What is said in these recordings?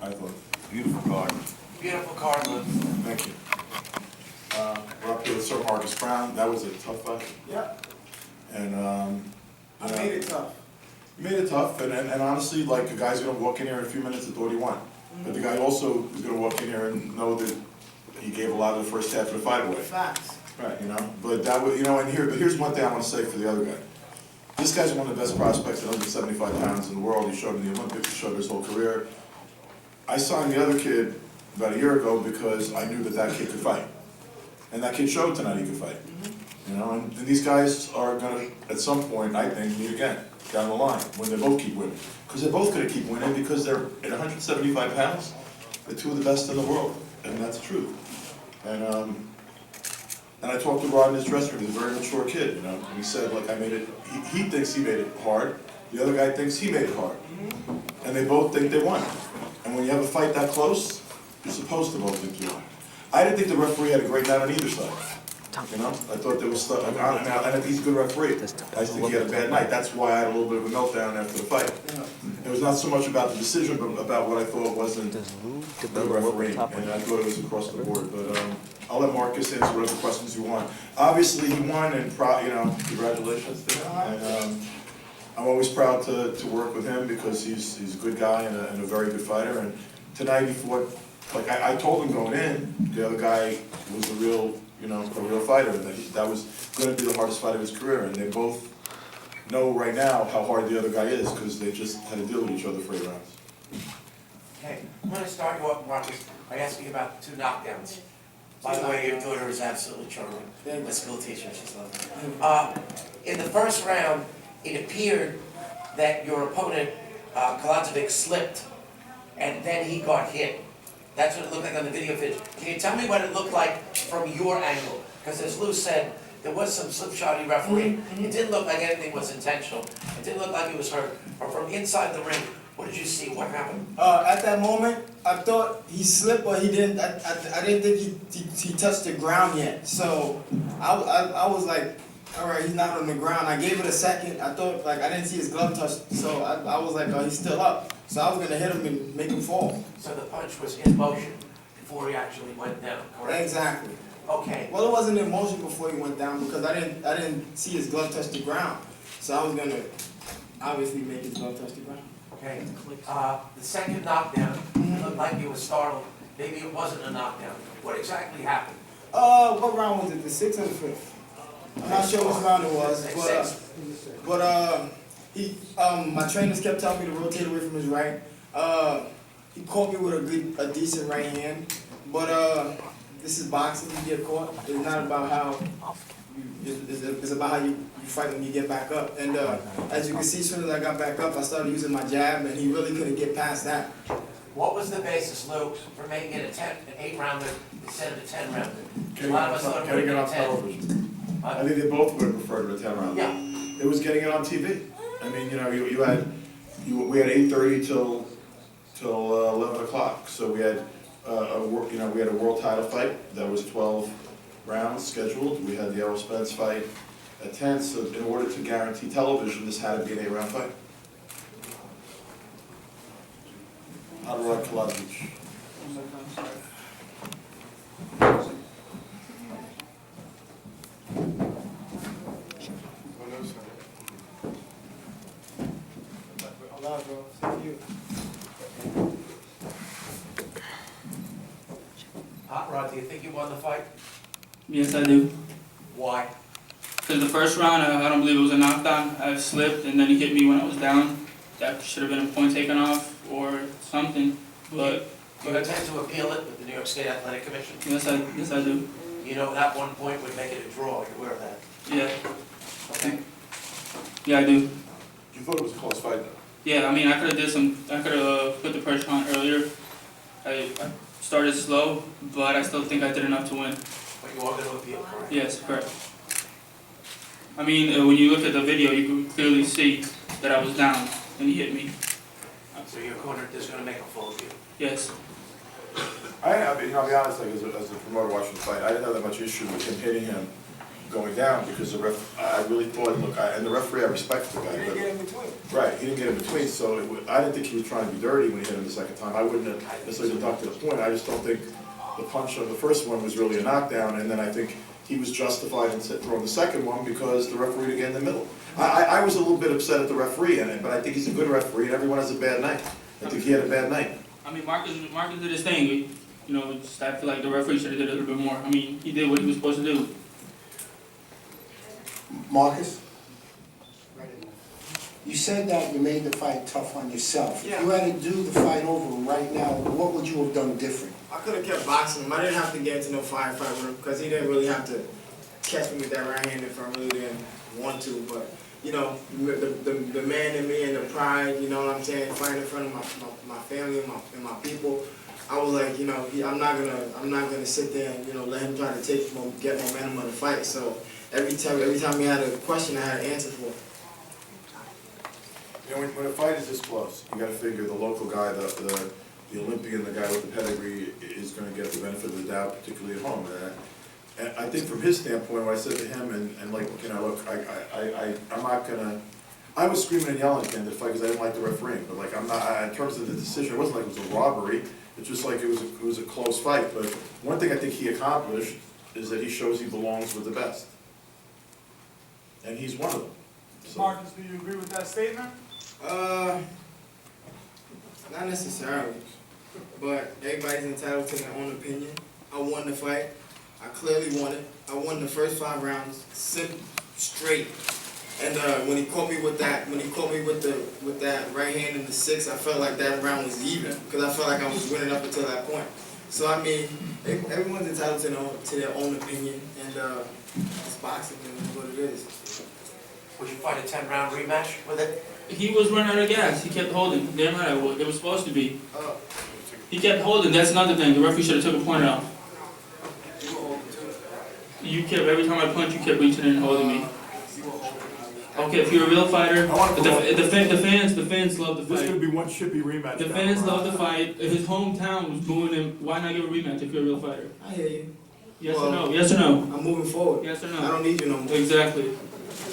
I thought. Beautiful card. Beautiful card, Lou. Thank you. We're up here with Sir Marcus Brown. That was a tough fight. Yeah, And, I made it tough. you made it tough, and honestly, like, the guy's gonna walk in here in a few minutes and thought he won. But the guy also is gonna walk in here and know that he gave a lot of the first half of the fight away. Facts. Right, you know, but that was, you know, and here's one thing I wanna say for the other guy. This guy's one of the best prospects at 175 pounds in the world. He showed in the Olympics, he showed his whole career. I signed the other kid about a year ago because I knew that kid could fight. And that kid showed tonight he could fight. You know, and these guys are gonna, at some point, I think, meet again, down the line, when they both keep winning. Because they're both gonna keep winning because they're at 175 pounds, they're two of the best in the world, and that's the truth. And I talked to Rod in his dressing room, he's a very mature kid, you know, and he said, like, I made it, he thinks he made it hard, the other guy thinks he made it hard. And they both think they won. And when you have a fight that close, you're supposed to both think you won. I didn't think the referee had a great night on either side. You know, I thought there was stuff, and he's a good referee. I just think he had a bad night. That's why I had a little bit of a meltdown after the fight. It was not so much about the decision, but about what I thought wasn't the referee. And I thought it was across the board. But I'll let Marcus answer whatever questions you want. Obviously, he won, and you know, congratulations to him. And I'm always proud to work with him because he's a good guy and a very good fighter. And tonight he fought, like I told him going in, the other guy was a real fighter, and that was going to be the hardest fight of his career. And they both know right now how hard the other guy is because they just had to deal with each other for 8 rounds. Okay, I'm going to start you off, Marcus, by asking you about the 2 knockdowns. By the way, your daughter is absolutely charming. My school teacher, she's lovely. In the first round, it appeared that your opponent, Kalajdzic, slipped, and then he got hit. That's what it looked like on the video footage. Can you tell me what it looked like from your angle? Because as Lou said, there was some slipshod referee. It didn't look like anything was intentional. It didn't look like he was hurt. But from inside the ring, what did you see? What happened? At that moment, I thought he slipped, but he didn't. I didn't think he touched the ground yet. So I was like, all right, he's not on the ground. I gave it a second. I thought, like, I didn't see his glove touch. So I was like, oh, he's still up. So I was going to hit him and make him fall. So the punch was in motion before he actually went down, correct? Exactly. Okay. Well, it wasn't in motion before he went down because I didn't see his glove touch the ground. So I was going to obviously make his glove touch the ground. Okay. The second knockdown, it looked like he was startled. Maybe it wasn't a knockdown. What exactly happened? What round was it? The 6th or the 5th? I'm not sure which round it was, but my trainers kept telling me to rotate away from his right. He caught me with a decent right hand, but this is boxing. You get caught. It's not about how it's about how you fight when you get back up. And as you can see, as soon as I got back up, I started using my jab, and he really couldn't get past that. What was the basis, Lou, for making it an 8-rounder instead of a 10-rounder? Getting it on television. I think they both would have preferred a 10 round. Yeah. It was getting it on TV. I mean, you know, we had 8:30 till 11 o'clock. So we had we had a world title fight that was 12 rounds scheduled. We had the Errol Spence fight at 10. So in order to guarantee television, this had to be an 8-round fight. Radivoje Kalajdzic. Hot Rod, do you think you won the fight? Yes, I do. Why? Because the first round, I don't believe it was a knockdown. I slipped, and then he hit me when I was down. That should have been a point taken off or something. But Do you intend to appeal it with the New York State Athletic Commission? yes, I do. You know that 1 point would make it a draw. You're aware of that? Yeah, Okay. yeah, I do. You thought it was a close fight, though? Yeah, I mean, I could have put the pressure on earlier. I started slow, but I still think I did enough to win. But you are going to appeal, correct? Yes, correct. I mean, when you look at the video, you can clearly see that I was down and he hit me. So your corner is going to make a full of you? Yes. I'll be honest, like, as a promoter watching the fight, I didn't have that much issue with him hitting him going down because the ref, I really thought, look, and the referee, I respect the He guy, didn't but. get in between. Right, he didn't get in between, so I didn't think he was trying to be dirty when he hit him the second time. I wouldn't have necessarily deducted a point. I just don't think the punch of the first one was really a knockdown, and then I think he was justified in throwing the second one because the referee didn't get in the middle. I was a little bit upset at the referee in it, but I think he's a good referee, and everyone has a bad night. I think he had a bad night. I mean, Marcus did his thing. You know, just, I feel like the referee should have did a little bit more. I mean, he did what he was supposed to do. Marcus? You said that you made the fight tough on yourself. Yeah. If you had to do the fight over right now, what would you have done different? I could have kept boxing him. I didn't have to get into no fight with him because he didn't really have to catch me with that right hand if I really didn't want to. But you know, the man in me and the pride, you know what I'm saying, fighting in front of my family and my people. I was like, you know, I'm not gonna sit there and, you know, let him try to get momentum of the fight. So every time he had a question, I had an answer for it. You know, when a fight is this close, you gotta figure the local guy, the Olympian, the guy with the pedigree is gonna get the benefit of the doubt, particularly at home. And I think from his standpoint, what I said to him, and like, you know, look, I'm not gonna, I was screaming and yelling at the end of the fight because I didn't like the refereeing, but like, I'm not, in terms of the decision, it wasn't like it was a robbery, it's just like it was a close fight. But one thing I think he accomplished is that he shows he belongs with the best. And he's one of them. So. Marcus, do you agree with that statement? Not necessarily, but everybody's entitled to their own opinion. I won the fight. I clearly won it. I won the first 5 rounds, straight. And when he caught me with that, with that right hand in the 6th, I felt like that round was even because I felt like I was winning up until that point. So I mean, everyone's entitled to their own opinion, and it's boxing, and it's what it is. Would you fight a 10-round rematch with it? He was running out of gas. He kept holding. Damn right I would. It was supposed to be. He kept holding. That's another thing. The referee should have took a point out. You kept, every time I punch, you kept reaching in and holding me. Okay, if you're a real fighter, the fans love the This fight. could be one chippy rematch. The fans love the fight. If his hometown was booing him, why not give a rematch if you're a real fighter? I hear you. Yes or no? Yes or no? I'm moving forward. Yes or I no? don't need you no more. Exactly.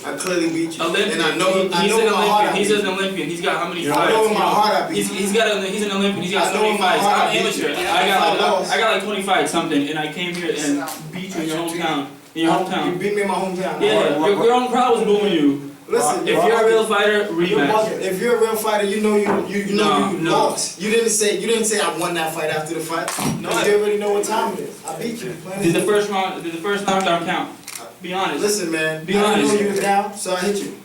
I clearly beat you. Olympian. And I know He's in an my heart I Olympian. He's beat an Olympian. He's got how many you. I fights? know in my heart I beat you. He's an Olympian. He's got I so know many in my fights. heart I'm I beat amateur. you. I got like 20 fights something, and I came here and beat you in your hometown. In your You hometown. beat me in my hometown. Yeah, your own crowd was booing you. Listen, If you're a real fighter, you're rematch. bugging. If you're a real fighter, you know you No. lost. You didn't say I won that fight after the fight. No. Because you already know what time it is. I beat you. Did the first knockdown count? Be honest. Listen, man. Be I didn't know honest. you was down, so I hit you.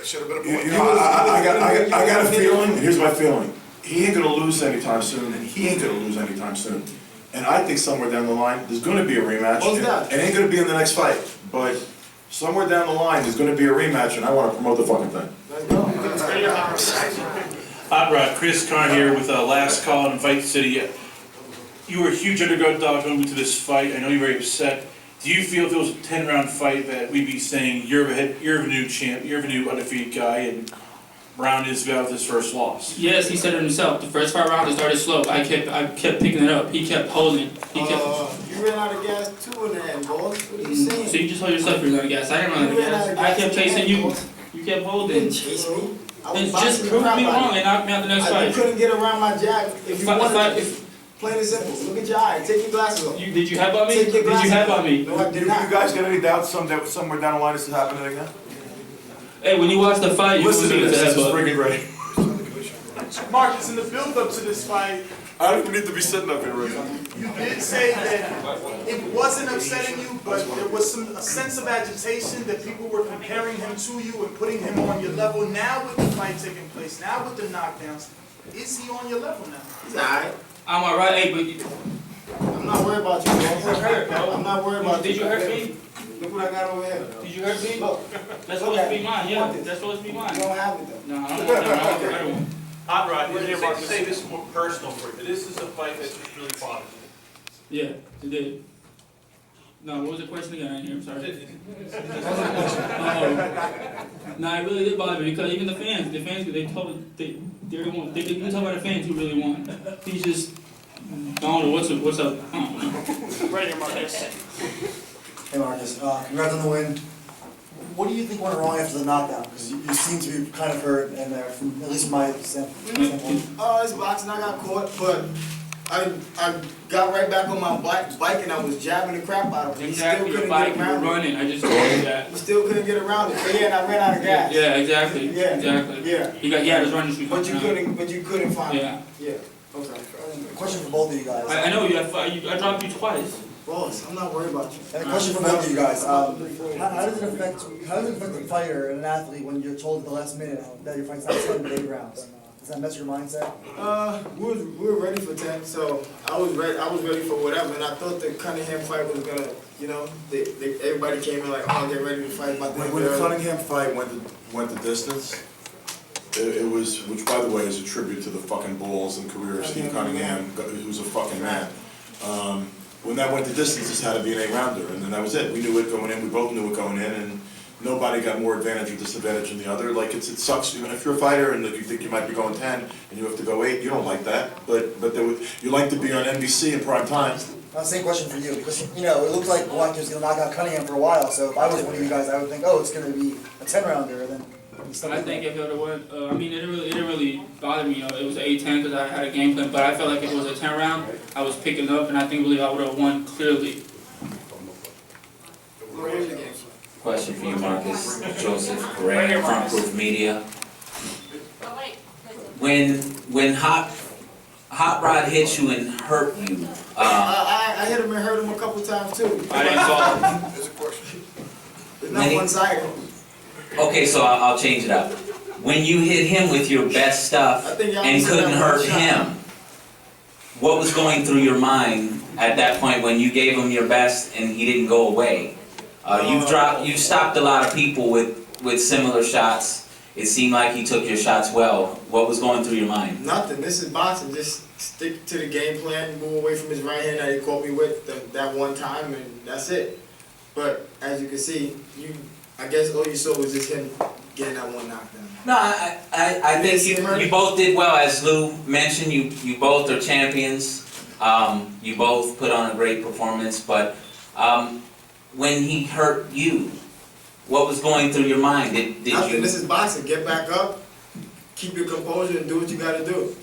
Should have been a point. I got a feeling, and here's my feeling. He ain't gonna lose anytime soon, and he ain't gonna lose anytime soon. And I think somewhere down the line, there's gonna be a rematch. What's that? It ain't gonna be in the next fight, but somewhere down the line, there's gonna be a rematch, and I wanna promote the fucking thing. Let's go. Hot Rod, Chris Carn here with Last Call in Fight City. You were a huge underdog going into this fight. I know you're very upset. Do you feel if it was a 10-round fight that we'd be saying you're a new champ, you're a new undefeated guy, and Browne is about his first loss? Yes, he said it himself. The first 5 rounds, it started slow. I kept picking it up. He kept holding. You ran out of gas too in the end, boss. What are you saying? So you just told yourself you were out of gas. I didn't run out of You ran out of gas. I gas kept in the chasing end, you. boss. You kept You holding. didn't chase me. I was And boxing just the prove crap me out of wrong you. and knock me out the next You fight. couldn't get around my jab if you wanted to. If Plain and simple. Look at your eye. Take your glasses off. did you have on me? Take your Did you glasses have off. on me? No, I did not. guys got any doubts somewhere down the line this is happening again? Hey, when you watch the fight, you Listen will to see this, it's a this is headbutt. freaking great. Marcus, in the build-up to this fight, I don't even need to be sitting up here right now. you did say that it wasn't upsetting you, but there was a sense of agitation that people were comparing him to you and putting him on your level. Now with the fight taking place, now with the knockdowns, is he on your level now? He's alright. I'm alright, hey, but you I'm not worried about you, bro. hurt, bro. I'm not worried about Did you. you hurt me? Look what I got over here. Did you hurt me? Look, That's supposed to be mine, yeah. That's supposed to be you mine. don't have it though. No, I don't want that. I want the better one. Hot Rod, it's safe to say this is more personal for you, but this is a fight that just really bothers you. Yeah, it did. No, what was the question again? I didn't hear, I'm sorry. No, it really did bother me because even the fans, they're the one, you can tell by the fans who really won. He's just, I don't know, what's up, I don't know. Right here, Marcus. Hey Marcus, congrats on the win. What do you think went wrong after the knockdown? Because you seem to be kind of hurt in there, from, at least from my standpoint. It's boxing, I got caught, but I got right back on my bike and I was jabbing the crap out of him. He still Exactly, your couldn't bike, get you were around it. running, I just told you that. He still couldn't get around it, but yeah, and I ran out of gas. Yeah, exactly, Yeah, exactly. yeah. He had his running shoes on. But you couldn't find Yeah. it. Yeah, okay. A question for both of you guys. I know, I dropped you twice. Boss, I'm not worried about you. And a question for both of you guys. How does it affect the fighter and an athlete when you're told at the last minute that your fight's not 10 but 8 rounds? Does that mess your mindset? We were ready for 10, so I was ready for whatever, and I thought the Cunningham fight was gonna, you know, everybody came in like, oh, get ready to fight. When the Cunningham fight went the distance, it was, which by the way is a tribute to the fucking balls and career of Steve Cunningham, who's a fucking man. When that went the distance, this had to be an 8-rounder, and then that was it. We knew it going in, we both knew it going in, and nobody got more advantage or disadvantage than the other. Like, it sucks, you know, if you're a fighter and you think you might be going 10 and you have to go 8, you don't like that, but you like to be on NBC in prime time. Same question for you, because, you know, it looked like Golovkin was going to knock out Cunningham for a while, so if I was one of you guys, I would think, oh, it's going to be a 10-rounder, and then I think if it would have went, I mean, it didn't really bother me, you know, it was an 8-10 because I had a game plan, but I felt like if it was a 10 round, I was picking up, and I think really I would have won clearly. Question for you, Marcus. Joseph Correa, Front Proof Media. When Hot Rod hit you and hurt you, I hit him and hurt him a couple times too. I didn't fall. It's not one-sided. okay, so I'll change it up. When you hit him with your best stuff I think y'all and said couldn't that hurt one shot. him, what was going through your mind at that point when you gave him your best and he didn't go away? You've stopped a lot of people with similar shots. It seemed like he took your shots well. What was going through your mind? Nothing. This is boxing. Just stick to the game plan. Move away from his right hand that he caught me with that one time, and that's it. But as you can see, I guess all you saw was just him getting that one knockdown. No, I think you both did well. As Lou mentioned, you both are champions. You both put on a great performance. But when he hurt you, what was going through your mind? Did Nothing. you? This is boxing. Get back up, keep your composure, and do what you got to do.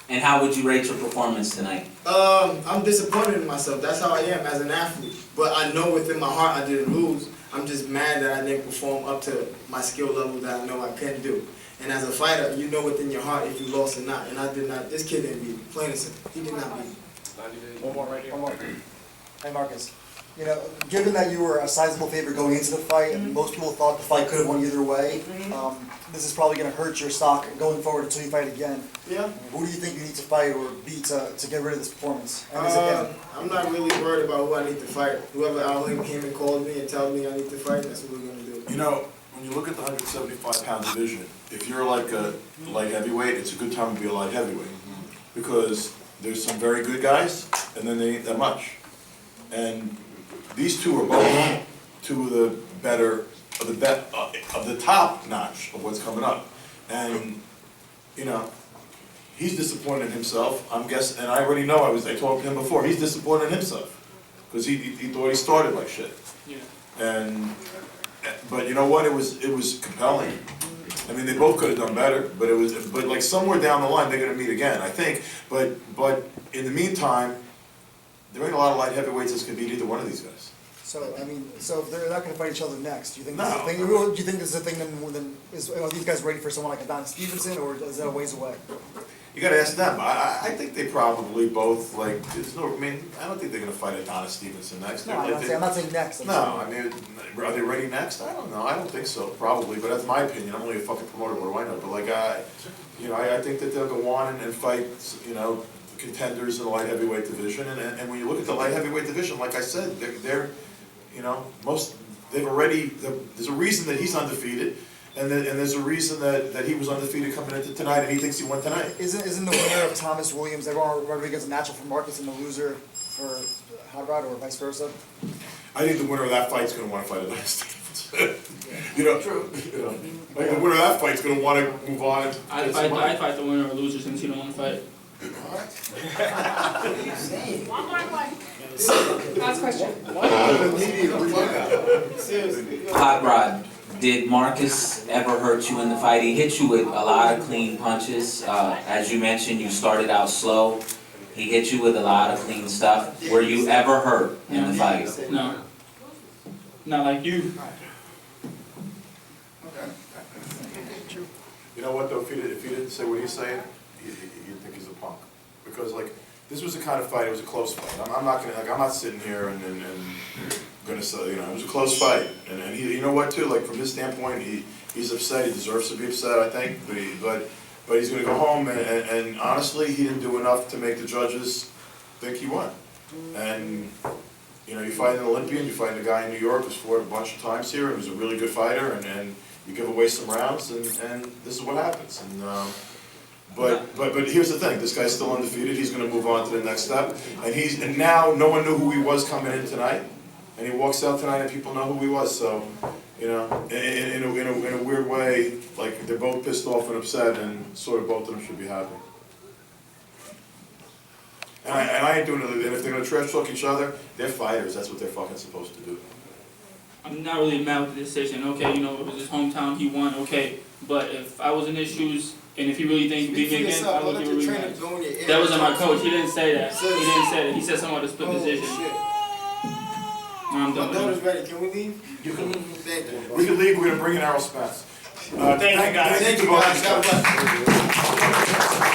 And how would you rate your performance tonight? I'm disappointed in myself. That's how I am as an athlete. But I know within my heart I didn't lose. I'm just mad that I didn't perform up to my skill level that I know I can do. And as a fighter, you know within your heart if you lost or not. And I did not. This kid didn't beat me. Plain and simple. He did not beat me. One more. Hey Marcus, you know, given that you were a sizable favorite going into the fight, and most people thought the fight could have won either way, this is probably going to hurt your stock going forward until you fight again. Yeah. Who do you think you need to fight or beat to get rid of this performance? And is it him? I'm not really worried about who I need to fight. Whoever out here came and called me and told me I need to fight, that's what we're going to do. You know, when you look at the 175-pound division, if you're like a light heavyweight, it's a good time to be a light heavyweight. Because there's some very good guys, and then they ain't that much. And these two are both two of the better, of the top notch of what's coming up. And, you know, he's disappointed in himself, I'm guessing, and I already know, I talked to him before, he's disappointed in himself. Because he thought he started like shit. Yeah. But you know what, it was compelling. I mean, they both could have done better, but like somewhere down the line, they're gonna meet again, I think. But in the meantime, there ain't a lot of light heavyweights that's gonna beat either one of these guys. So, I mean, so if they're not going to fight each other next, do you think No. this is a thing? Do you think this is a thing are these guys ready for someone like Adonis Stevenson, or is that a ways away? You gotta ask them. I think they probably both, like, I mean, I don't think they're gonna fight Adonis Stevenson next. No, I'm not saying next. I'm No, I saying- mean, are they ready next? I don't know, I don't think so, probably, but that's my opinion, I'm only a fucking promoter, what do I know? But like, I think that they'll go on and fight, you know, contenders in the light heavyweight division, and when you look at the light heavyweight division, like I said, they're you know, there's a reason that he's undefeated, and there's a reason that he was undefeated coming into tonight, and he thinks he won tonight. Isn't the winner of Thomas Williams, Eduardo Rodriguez, a natural for Marcus, and the loser for Hot Rod, or vice versa? I think the winner of that fight's gonna wanna fight Adonis Stevenson. You know, true. You know, like the winner of that fight's gonna wanna move on. I'd fight the winner or loser since he don't want to fight. Last question. Hot Rod, did Marcus ever hurt you in the fight? He hit you with a lot of clean punches. As you mentioned, you started out slow. He hit you with a lot of clean stuff. Were you ever hurt in the fight? No. Not like you. You know what though, if he didn't say what he's saying, you'd think he's a punk. Because like, this was the kind of fight, it was a close fight. I'm not gonna, like, I'm not sitting here and gonna say, you know, it was a close fight. And he, you know what too, like from his standpoint, he's upset, he deserves to be upset, I think, but he's gonna go home and honestly, he didn't do enough to make the judges think he won. And, you know, you fight an Olympian, you fight a guy in New York who's fought a bunch of times here, and was a really good fighter, and you give away some rounds, and this is what happens. And but here's the thing: this guy's still undefeated. He's going to move on to the next step, and now no one knew who he was coming in tonight, and he walks out tonight, and people know who he was. So, you know, in a weird way, like they're both pissed off and upset, and sort of both of them should be happy. And I ain't doing it. And if they're going to trash talk each other, they're fighters. That's what they're fucking supposed to do. I'm not really mad with the decision. Okay, you know, it was his hometown, he won, okay. But if I was in his shoes, and if he really thinks he beat me again, I would give a rematch. That wasn't my coach, he didn't say that. He didn't say that. He said something about the split decision. No, I'm done My daughter's with it. ready, can we leave? You can leave. Thank you. We can leave. We're going to bring in Errol Spence. Thank you, guys. Thank you, guys. God bless.